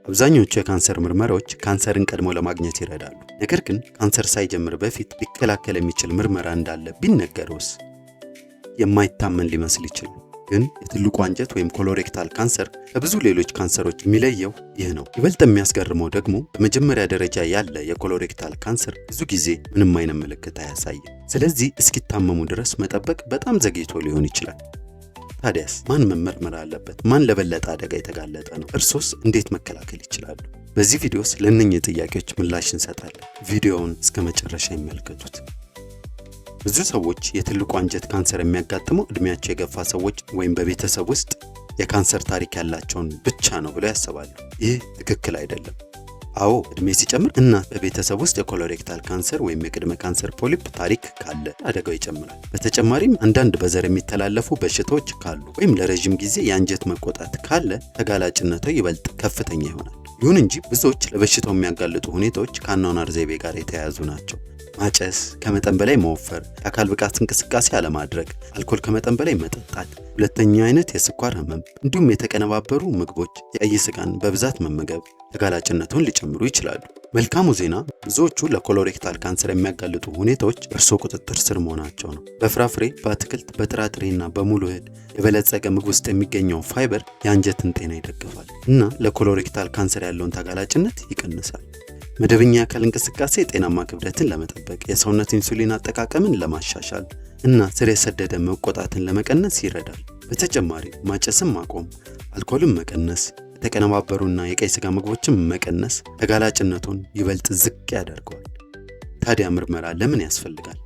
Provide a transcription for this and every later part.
አብዛኞቹ የካንሰር ምርመራዎች ካንሰርን ቀድሞ ለማግኘት ይረዳሉ። ነገር ግን ካንሰር ሳይጀምር በፊት ሊከላከል የሚችል ምርመራ እንዳለ ቢነገርስ? የማይታመን ሊመስል ይችላል። ግን የትልቁ አንጀት ወይም ኮሎሬክታል ካንሰር ከብዙ ሌሎች ካንሰሮች የሚለየው ይህ ነው። ይበልጥ የሚያስገርመው ደግሞ በመጀመሪያ ደረጃ ያለ የኮሎሬክታል ካንሰር ብዙ ጊዜ ምንም አይነት ምልክት አያሳይም። ስለዚህ እስኪታመሙ ድረስ መጠበቅ በጣም ዘግይቶ ሊሆን ይችላል። ታዲያስ ማን መመርመር አለበት? ማን ለበለጠ አደጋ የተጋለጠ ነው? እርሶስ እንዴት መከላከል ይችላሉ? በዚህ ቪዲዮስ ለእነኚህ ጥያቄዎች ምላሽ እንሰጣለን። ቪዲዮውን እስከ መጨረሻ ይመልከቱት። ብዙ ሰዎች የትልቁ አንጀት ካንሰር የሚያጋጥመው እድሜያቸው የገፋ ሰዎች ወይም በቤተሰብ ውስጥ የካንሰር ታሪክ ያላቸውን ብቻ ነው ብለው ያስባሉ። ይህ ትክክል አይደለም። አዎ እድሜ ሲጨምር እና በቤተሰብ ውስጥ የኮሎሬክታል ካንሰር ወይም የቅድመ ካንሰር ፖሊፕ ታሪክ ካለ አደጋው ይጨምራል። በተጨማሪም አንዳንድ በዘር የሚተላለፉ በሽታዎች ካሉ ወይም ለረጅም ጊዜ የአንጀት መቆጣት ካለ ተጋላጭነቱ ይበልጥ ከፍተኛ ይሆናል። ይሁን እንጂ ብዙዎች ለበሽታው የሚያጋልጡ ሁኔታዎች ከአኗኗር ዘይቤ ጋር የተያያዙ ናቸው። ማጨስ፣ ከመጠን በላይ መወፈር፣ የአካል ብቃት እንቅስቃሴ አለማድረግ፣ አልኮል ከመጠን በላይ መጠጣት፣ ሁለተኛ አይነት የስኳር ህመም እንዲሁም የተቀነባበሩ ምግቦች፣ የቀይ ስጋን በብዛት መመገብ ተጋላጭነቱን ሊጨምሩ ይችላሉ። መልካሙ ዜና ብዙዎቹ ለኮሎሬክታል ካንሰር የሚያጋልጡ ሁኔታዎች በእርሶ ቁጥጥር ስር መሆናቸው ነው። በፍራፍሬ፣ በአትክልት፣ በጥራጥሬና በሙሉ እህል የበለጸገ ምግብ ውስጥ የሚገኘው ፋይበር የአንጀትን ጤና ይደግፋል እና ለኮሎሬክታል ካንሰር ያለውን ተጋላጭነት ይቀንሳል። መደበኛ የአካል እንቅስቃሴ ጤናማ ክብደትን ለመጠበቅ፣ የሰውነት ኢንሱሊን አጠቃቀምን ለማሻሻል እና ስር የሰደደ መቆጣትን ለመቀነስ ይረዳል። በተጨማሪ ማጨስን ማቆም፣ አልኮልን መቀነስ፣ የተቀነባበሩና የቀይ ስጋ ምግቦችን መቀነስ ተጋላጭነቱን ይበልጥ ዝቅ ያደርገዋል። ታዲያ ምርመራ ለምን ያስፈልጋል?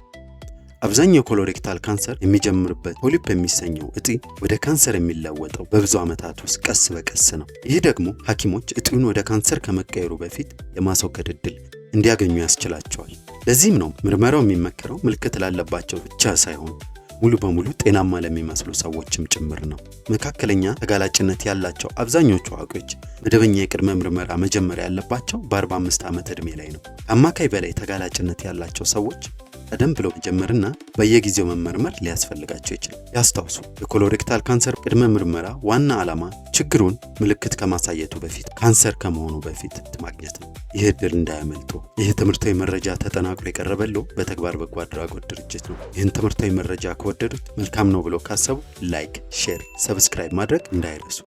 አብዛኛው ኮሎሬክታል ካንሰር የሚጀምርበት ፖሊፕ የሚሰኘው እጢ ወደ ካንሰር የሚለወጠው በብዙ ዓመታት ውስጥ ቀስ በቀስ ነው። ይህ ደግሞ ሐኪሞች እጢውን ወደ ካንሰር ከመቀየሩ በፊት የማስወገድ ዕድል እንዲያገኙ ያስችላቸዋል። ለዚህም ነው ምርመራው የሚመከረው ምልክት ላለባቸው ብቻ ሳይሆን ሙሉ በሙሉ ጤናማ ለሚመስሉ ሰዎችም ጭምር ነው። መካከለኛ ተጋላጭነት ያላቸው አብዛኞቹ አዋቂዎች መደበኛ የቅድመ ምርመራ መጀመሪያ ያለባቸው በ45 ዓመት ዕድሜ ላይ ነው። ከአማካይ በላይ ተጋላጭነት ያላቸው ሰዎች ቀደም ብለው መጀመርና በየጊዜው መመርመር ሊያስፈልጋቸው ይችላል። ያስታውሱ፣ የኮሎሬክታል ካንሰር ቅድመ ምርመራ ዋና ዓላማ ችግሩን ምልክት ከማሳየቱ በፊት ካንሰር ከመሆኑ በፊት ማግኘት ነው። ይህ ዕድል እንዳያመልጡ። ይህ ትምህርታዊ መረጃ ተጠናቅሮ የቀረበለው በተግባር በጎ አድራጎት ድርጅት ነው። ይህን ትምህርታዊ መረጃ ከወደዱት መልካም ነው ብለው ካሰቡ ላይክ፣ ሼር፣ ሰብስክራይብ ማድረግ እንዳይረሱ።